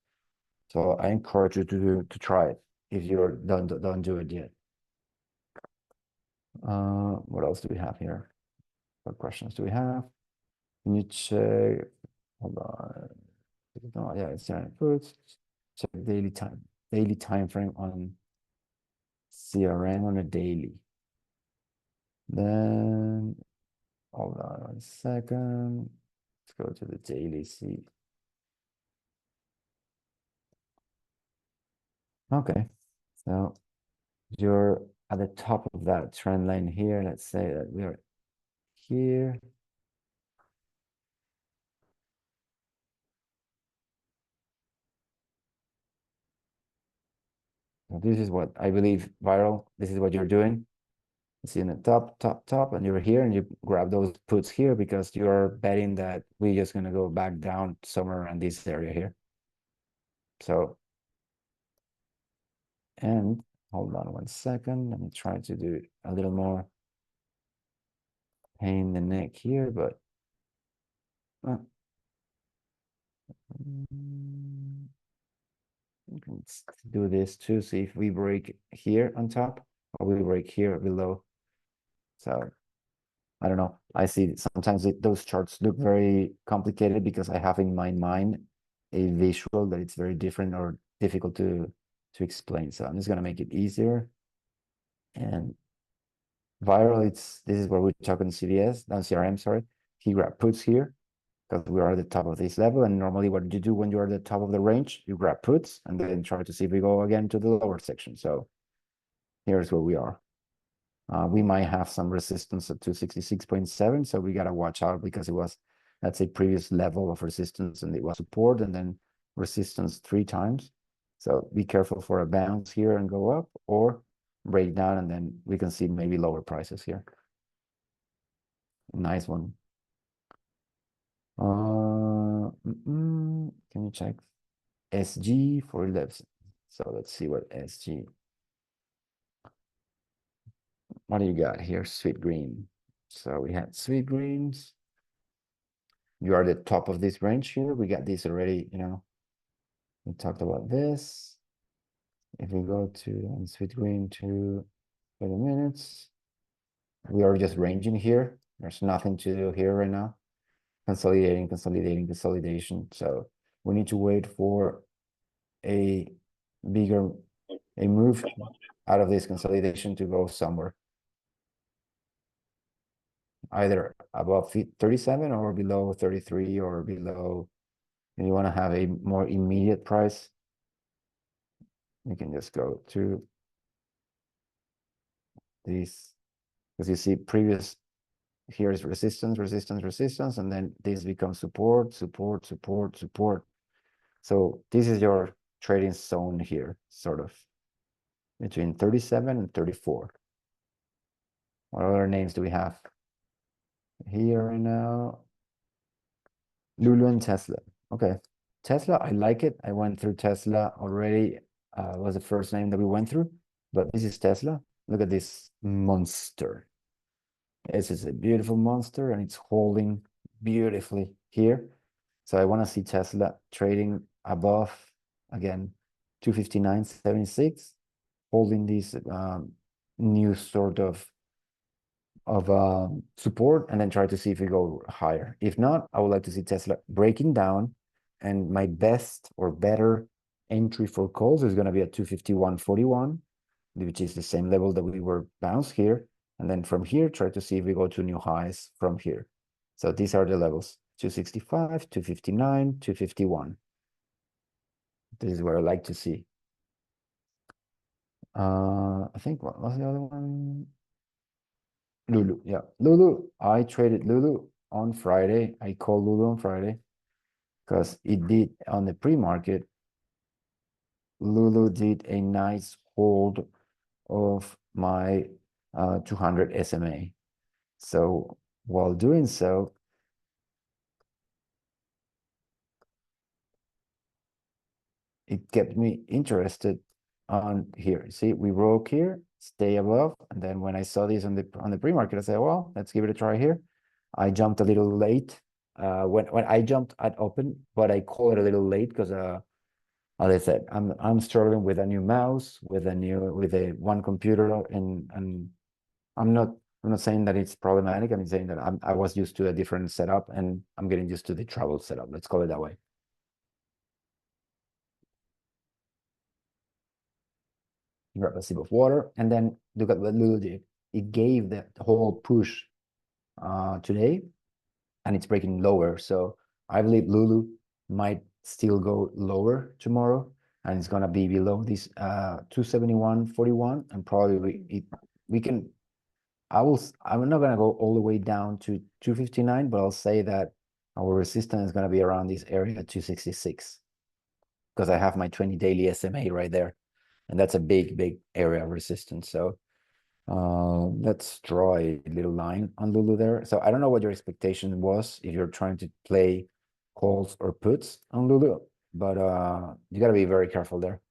So I encourage you to try it if you're don't do it yet. What else do we have here? What questions do we have? Can you check? Hold on. No, yeah, it's puts. Check daily time frame on CRM on a daily. Then hold on 1 second. Let's go to the daily. See. Okay, so you're at the top of that trend line here. Let's say that we are here. So this is what I believe viral. This is what you're doing. See in the top, and you're here and you grab those puts here because you're betting that we're just gonna go back down somewhere around this area here. So, and hold on 1 second. Let me try to do a little more pain in the neck here, but let's do this too. See if we break here on top or we break here below. So I don't know. I see sometimes those charts look very complicated because I have in my mind a visual that it's very different or difficult to explain. So I'm just gonna make it easier. And viral, this is where we're talking CDS, not CRM, sorry. He grab puts here because we are at the top of this level. And normally what you do when you're at the top of the range, you grab puts and then try to see if we go again to the lower section. So here's where we are. We might have some resistance at 266.7, so we got to watch out because that's a previous level of resistance and it was support and then resistance 3 times. So be careful for a bounce here and go up or break down, and then we can see maybe lower prices here. Nice one. Can you check SG for 11? So let's see what SG. What do you got here? Sweet green. So we had sweet greens. You are the top of this range here. We got this already, you know. We talked about this. If we go to sweet green to 30 minutes, we are just ranging here. There's nothing to do here right now. Consolidating, consolidating, consolidation. So we need to wait for a bigger, a move out of this consolidation to go somewhere. Either above 37 or below 33 or below. And you want to have a more immediate price, you can just go to this, because you see previous, here is resistance, resistance, resistance, and then this becomes support, support, support, support. So this is your trading zone here, sort of between 37 and 34. What other names do we have here right now? Lulu and Tesla. Okay, Tesla, I like it. I went through Tesla already. Was the first name that we went through, but this is Tesla. Look at this monster. This is a beautiful monster and it's holding beautifully here. So I want to see Tesla trading above, again, 259.76, holding this new sort of support, and then try to see if we go higher. If not, I would like to see Tesla breaking down, and my best or better entry for calls is going to be at 251.41, which is the same level that we were bounced here. And then from here, try to see if we go to new highs from here. So these are the levels: 265, 259, 251. This is where I like to see. I think, what was the other one? Lulu, yeah, Lulu. I traded Lulu on Friday. I called Lulu on Friday because it did on the pre-market. Lulu did a nice hold of my 200 SMA. So while doing so, it kept me interested on here. See, we broke here, stay above, and then when I saw this on the pre-market, I said, well, let's give it a try here. I jumped a little late when I jumped at open, but I call it a little late because as I said, I'm struggling with a new mouse, with a one computer, and I'm not saying that it's problematic. I'm saying that I was used to a different setup, and I'm getting used to the travel setup. Let's call it that way. Grab a sip of water, and then look at what Lulu did. It gave the whole push today, and it's breaking lower. So I believe Lulu might still go lower tomorrow, and it's gonna be below this 271.41, and probably we can. I'm not gonna go all the way down to 259, but I'll say that our resistance is gonna be around this area 266, because I have my 20 daily SMA right there, and that's a big area of resistance. So let's draw a little line on Lulu there. So I don't know what your expectation was if you're trying to play calls or puts on Lulu, but you got to be very careful there,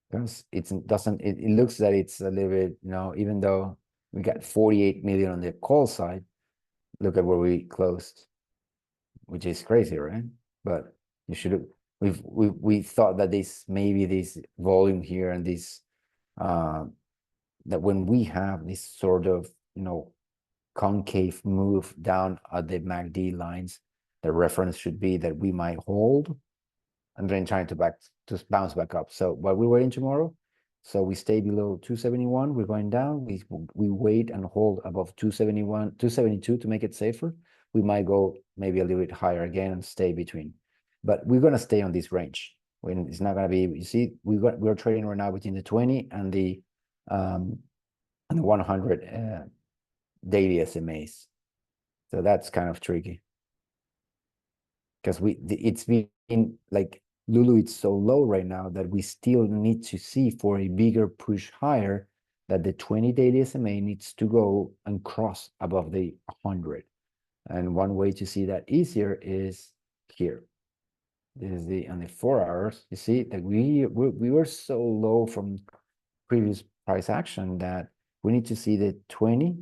because it looks that it's a little bit, you know, even though we got 48 million on the call side, look at where we closed, which is crazy, right? But you should we thought that maybe this volume here and this that when we have this sort of, you know, concave move down at the MACD lines, the reference should be that we might hold and then trying to bounce back up. So while we're waiting tomorrow, so we stay below 271, we're going down, we wait and hold above 271, 272 to make it safer. We might go maybe a little bit higher again and stay between, but we're going to stay on this range. When it's not going to be, you see, we're trading right now between the 20 and the 100 daily SMAs. So that's kind of tricky, because it's been like Lulu, it's so low right now that we still need to see for a bigger push higher that the 20 daily SMA needs to go and cross above the 100. And one way to see that easier is here. This is the on the 4 hours. You see that we were so low from previous price action that we need to see the 20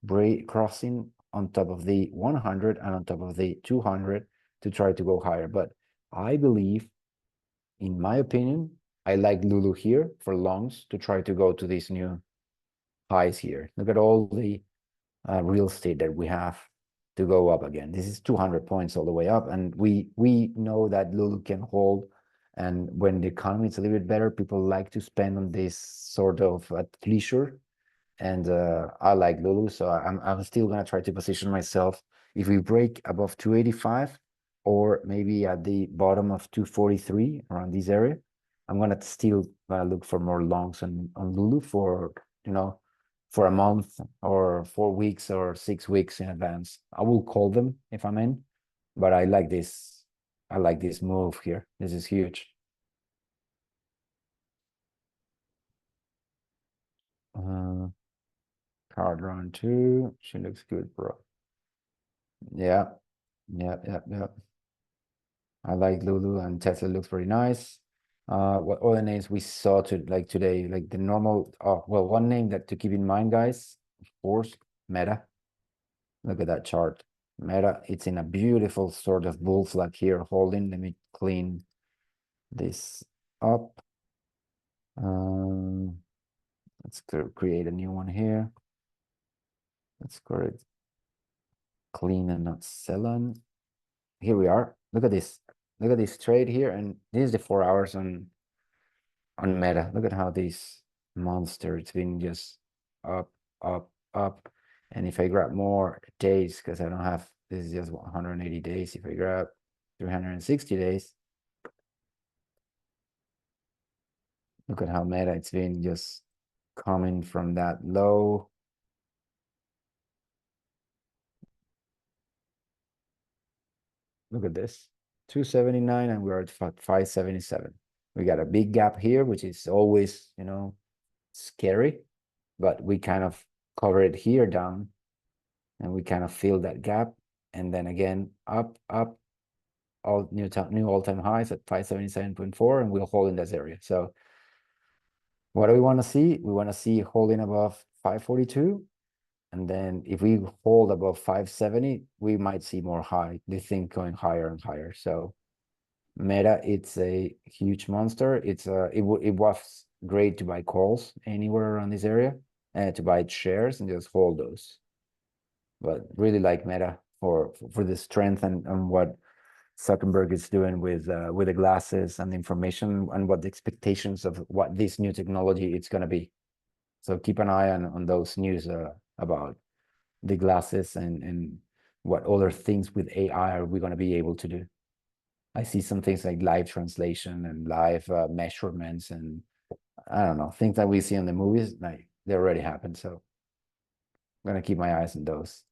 break crossing on top of the 100 and on top of the 200 to try to go higher. But I believe, in my opinion, I like Lulu here for longs to try to go to these new highs here. Look at all the real estate that we have to go up again. This is 200 points all the way up, and we know that Lulu can hold. And when the economy is a little bit better, people like to spend on this sort of leisure. And I like Lulu, so I'm still gonna try to position myself. If we break above 285, or maybe at the bottom of 243 around this area, I'm gonna still look for more longs on Lulu for, you know, for a month or 4 weeks or 6 weeks in advance. I will call them if I'm in, but I like this. I like this move here. This is huge. Card round 2. She looks good, bro. Yeah, yeah. I like Lulu, and Tesla looks very nice. What other names we saw today? Like the normal. Oh, well, one name that to keep in mind, guys, of course, Meta. Look at that chart. Meta, it's in a beautiful sort of bull flag here holding. Let me clean this up. Let's create a new one here. Let's create clean and not selling. Here we are. Look at this. Look at this trade here, and this is the 4 hours on Meta. Look at how this monster, it's been just up, up. And if I grab more days, because I don't have, this is just 180 days. If I grab 360 days, look at how Meta, it's been just coming from that low. Look at this, 279, and we're at 577. We got a big gap here, which is always, you know, scary, but we kind of cover it here down, and we kind of fill that gap, and then again up, all new all-time highs at 577.4, and we'll hold in this area. So what do we want to see? We want to see holding above 542, and then if we hold above 570, we might see more high, the thing going higher and higher. So Meta, it's a huge monster. It was great to buy calls anywhere around this area, to buy shares and just hold those. But really like Meta for the strength and what Zuckerberg is doing with the glasses and the information and what the expectations of what this new technology it's going to be. So keep an eye on those news about the glasses and what other things with AI are we going to be able to do. I see some things like live translation and live measurements, and I don't know, things that we see in the movies, like they already happened. So I'm gonna keep my eyes on those.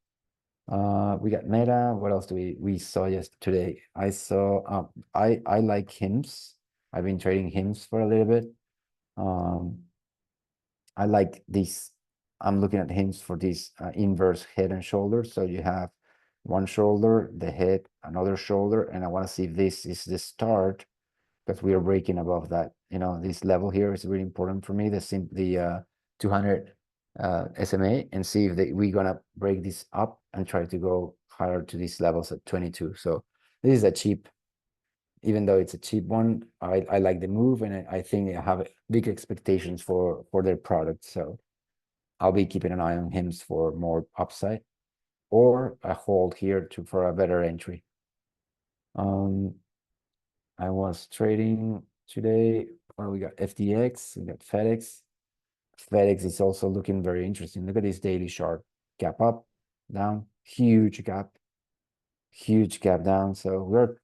We got Meta. What else do we saw yesterday? I saw I like HIMS. I've been trading HIMS for a little bit. I like this. I'm looking at HIMS for this inverse head and shoulder. So you have one shoulder, the head, another shoulder, and I want to see if this is the start, because we are breaking above that. You know, this level here is really important for me. The 200 SMA, and see if we're gonna break this up and try to go higher to these levels at 22. So this is a cheap, even though it's a cheap one, I like the move, and I think I have big expectations for their product. So I'll be keeping an eye on HIMS for more upside, or a hold here for a better entry. I was trading today, or we got FTX, we got FedEx. FedEx is also looking very interesting. Look at this daily chart. Gap up, down, huge gap down. So we're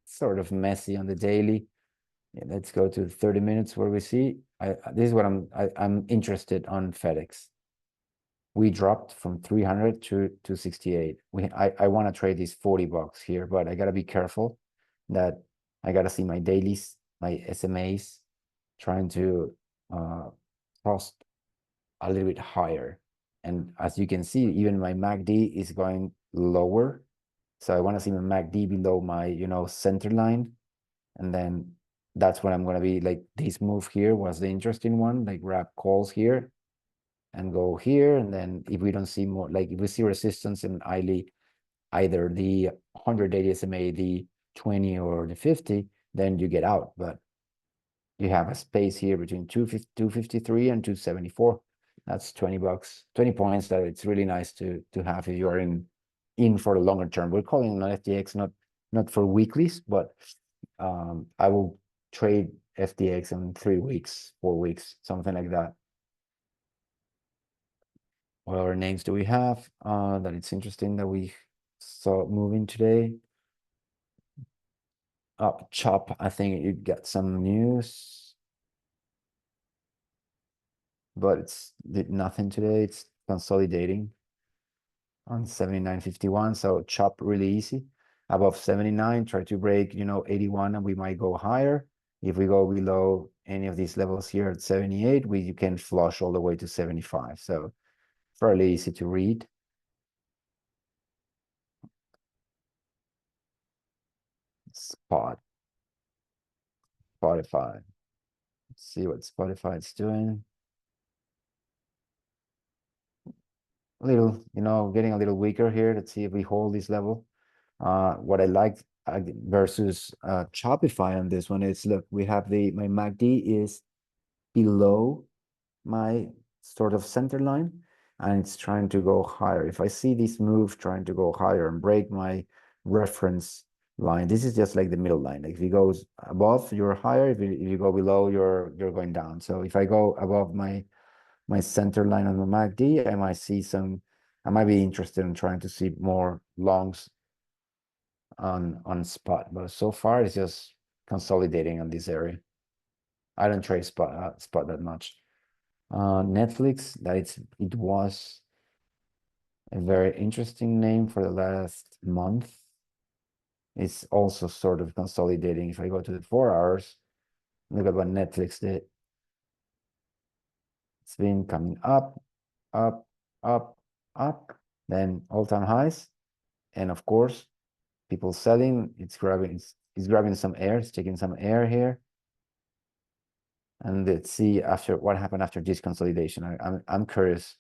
sort of messy on the daily. Yeah, let's go to 30 minutes where we see. This is what I'm interested on FedEx. We dropped from 300 to 68. I want to trade these $40 here, but I gotta be careful that I gotta see my dailies, my SMAs, trying to cross a little bit higher. And as you can see, even my MACD is going lower. So I want to see my MACD below my, center line. And then that's when I'm going to be like, this move here was the interesting one, like grab calls here and go here. And then if we don't see more, like if we see resistance in either the 180 SMA, the 20 or the 50, then you get out. But you have a space here between 253 and 274. That's $20, 20 points that it's really nice to have if you're in for the longer term. We're calling it FTX, not for weeklies, but I will trade FTX in 3 weeks, 4 weeks, something like that. What other names do we have that it's interesting that we saw moving today? Chop, I think you got some news, but it's did nothing today. It's consolidating on 79.51, so chop really easy. Above 79, try to break, 81, and we might go higher. If we go below any of these levels here at 78, you can flush all the way to 75. So fairly easy to read. Spotify. Let's see what Spotify is doing. A little, getting a little weaker here. Let's see if we hold this level. What I like versus Shopify on this one is, look, we have my MACD is below my sort of center line, and it's trying to go higher. If I see this move trying to go higher and break my reference line, this is just like the middle line. Like if it goes above, you're higher. If you go below, you're going down. So if I go above my center line on the MACD, I might be interested in trying to see more longs on spot, but so far it's just consolidating on this area. I don't trade spot that much. Netflix, it was a very interesting name for the last month. It's also sort of consolidating. If I go to the 4 hours, look at what Netflix did. It's been coming up, up, up, up, then all-time highs, and of course, people selling. It's grabbing some air. It's taking some air here. And let's see what happened after this consolidation. I'm curious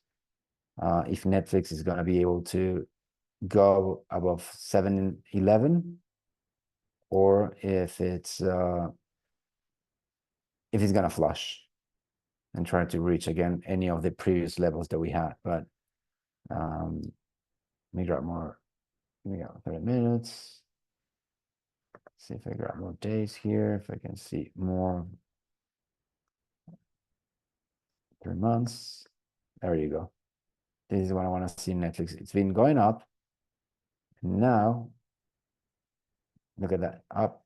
if Netflix is going to be able to go above 711, or if it's going to flush and try to reach again any of the previous levels that we had. But let me grab more. We got 30 minutes. See if I grab more days here. If I can see more. 3 months. There you go. This is what I want to see in Netflix. It's been going up. Now, look at that. Up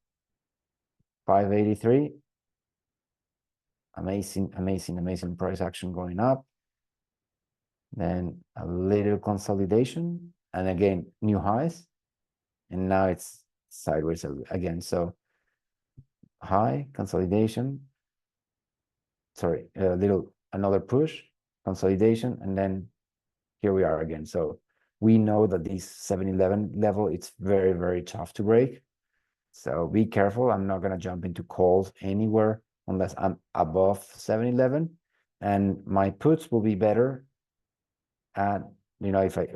583. Amazing, amazing, amazing price action going up. Then a little consolidation. And again, new highs. And now it's sideways again. So high, consolidation. Sorry, another push, consolidation, and then here we are again. So we know that this 711 level, it's very, very tough to break. So be careful. I'm not going to jump into calls anywhere unless I'm above 711. And my puts will be better at, if I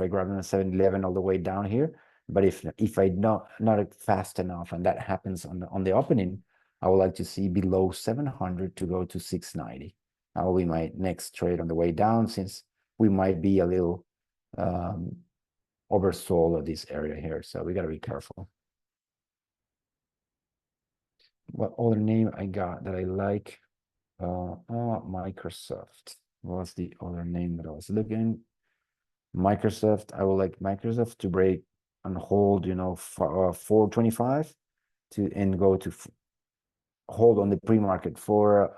grab them at 711 all the way down here. But if I not fast enough, and that happens on the opening, I would like to see below 700 to go to 690. That will be my next trade on the way down, since we might be a little oversold at this area here. So we got to be careful. What other name I got that I like? Microsoft. What's the other name that I was looking? Microsoft. I would like Microsoft to break and hold, 425 and go to hold on the pre-market for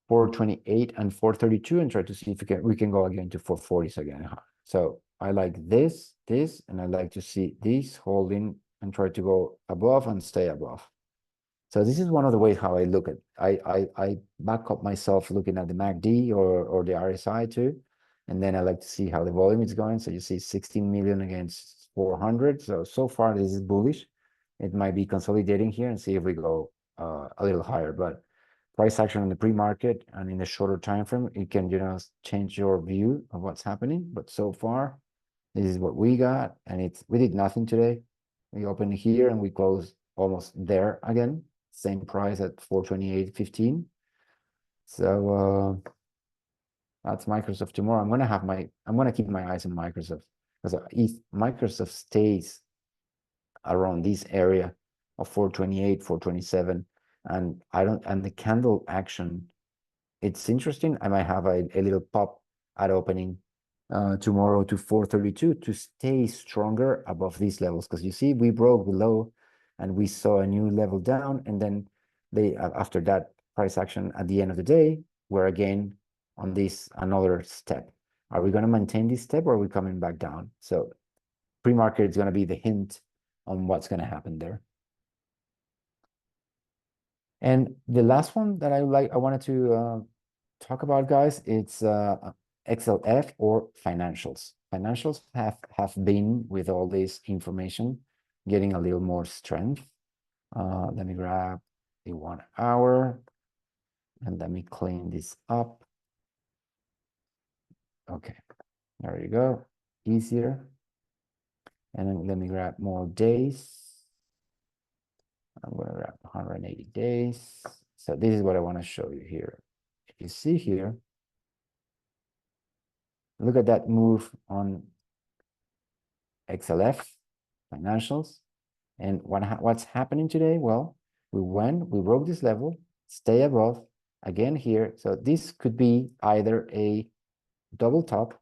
428 and 432, and try to see if we can go again to 440s again. So I like this, and I like to see this holding and try to go above and stay above. So this is one of the ways how I look at. I back up myself looking at the MACD or the RSI too, And then I like to see how the volume is going. So you see 16 million against 400. So far this is bullish. It might be consolidating here and see if we go a little higher, but price action in the pre-market and in the shorter time frame, it can, change your view of what's happening. But so far, this is what we got, and we did nothing today. We opened here and we closed almost there again. Same price at 428.15. So that's Microsoft tomorrow. I'm gonna keep my eyes on Microsoft, because if Microsoft stays around this area of 428, 427, and the candle action, it's interesting. I might have a little pop at opening tomorrow to 432 to stay stronger above these levels, because you see we broke below and we saw a new level down, and then after that price action at the end of the day, we're again on this another step. Are we going to maintain this step, or are we coming back down? So pre-market is going to be the hint on what's going to happen there. And the last one that I wanted to talk about, guys, it's XLF or financials. Financials have been, with all this information, getting a little more strength. Let me grab the 1 hour and let me clean this up. Okay, there you go, easier. And then let me grab more days. I'm going to grab 180 days. So this is what I want to show you here. If you see here, look at that move on XLF financials. And what's happening today? Well, we broke this level, stay above again here. So this could be either a double top,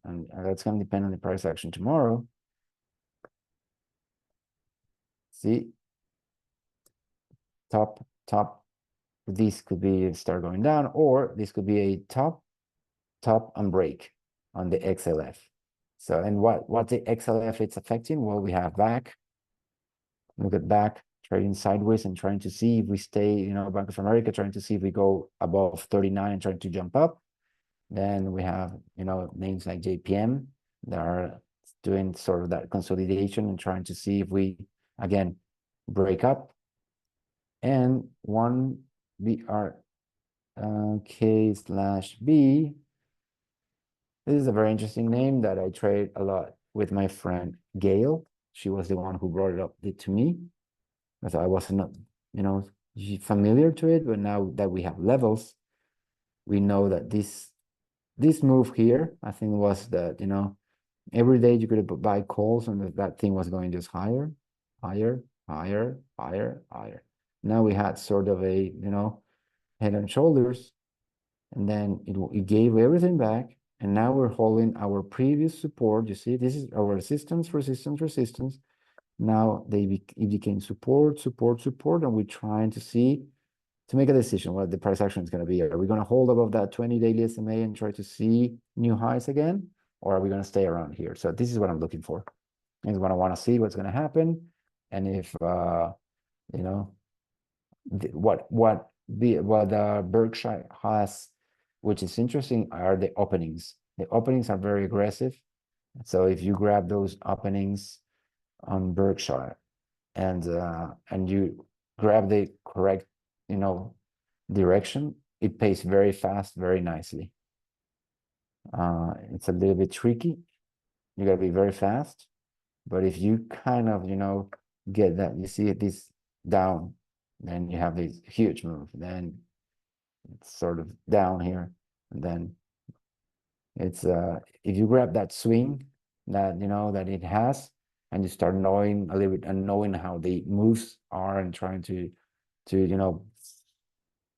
and that's going to depend on the price action tomorrow. See, top, this could be start going down, or this could be a top and break on the XLF. So, and what the XLF it's affecting? Well, we have back. Look at back trading sideways and trying to see if we stay, Bank of America trying to see if we go above 39 and trying to jump up. Then we have, names like JPM that are doing sort of that consolidation and trying to see if we, again, break up. And one BRK/B. This is a very interesting name that I trade a lot with my friend Gail. She was the one who brought it up to me, because I wasn't, familiar to it. But now that we have levels, we know that this move here, I think, was that, every day you could buy calls and that thing was going just higher, higher, higher, higher, higher. Now we had sort of a, head and shoulders, and then it gave everything back. And now we're holding our previous support. You see, this is our resistance. Now it became support, and we're trying to make a decision what the price action is going to be. Are we going to hold above that 20 daily SMA and try to see new highs again? Or are we going to stay around here? So this is what I'm looking for. This is what I want to see what's going to happen. And if, what Berkshire has, which is interesting, are the openings. The openings are very aggressive. So if you grab those openings on Berkshire and you grab the correct, direction, it pays very fast, very nicely. It's a little bit tricky. You gotta be very fast. But if you kind of, get that, you see this down, then you have this huge move. Then it's sort of down here, and then it's if you grab that swing that that it has, and you start knowing a little bit and knowing how the moves are and trying to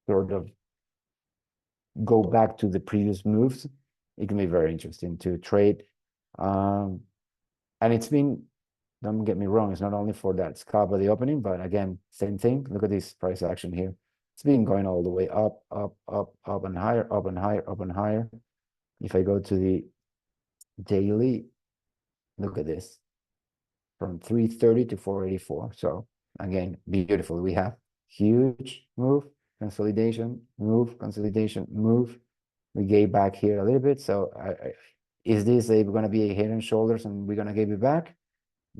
sort of go back to the previous moves, it can be very interesting to trade. And it's been, don't get me wrong, it's not only for that scalp of the opening, but again, same thing. Look at this price action here. It's been going all the way up, up, up, up and higher, up and higher, up and higher. If I go to the daily, look at this, from 330 to 484. So again, beautiful. We have huge move, consolidation, move, consolidation, move. We gave back here a little bit. So is this going to be a head and shoulders and we're going to give it back?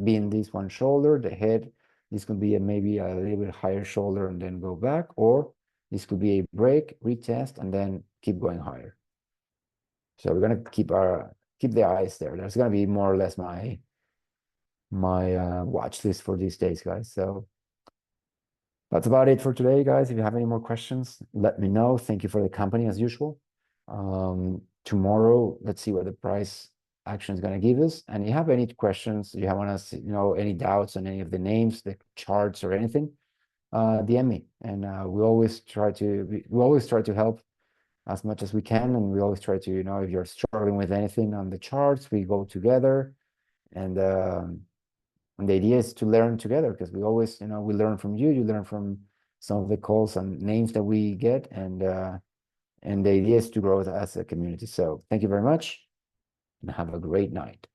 Being this one shoulder, the head, this could be maybe a little bit higher shoulder and then go back, or this could be a break, retest, and then keep going higher. So we're going to keep the eyes there. That's going to be more or less my watch list for these days, guys. So that's about it for today, guys. If you have any more questions, let me know. Thank you for the company as usual. Tomorrow, let's see what the price action is going to give us. And if you have any questions, you want us, any doubts on any of the names, the charts, or anything, DM me. And we always try to help as much as we can. And we always try to, if you're struggling with anything on the charts, we go together. And the idea is to learn together, because we always, we learn from you. You learn from some of the calls and names that we get, and the idea is to grow as a community. So thank you very much, and have a great night.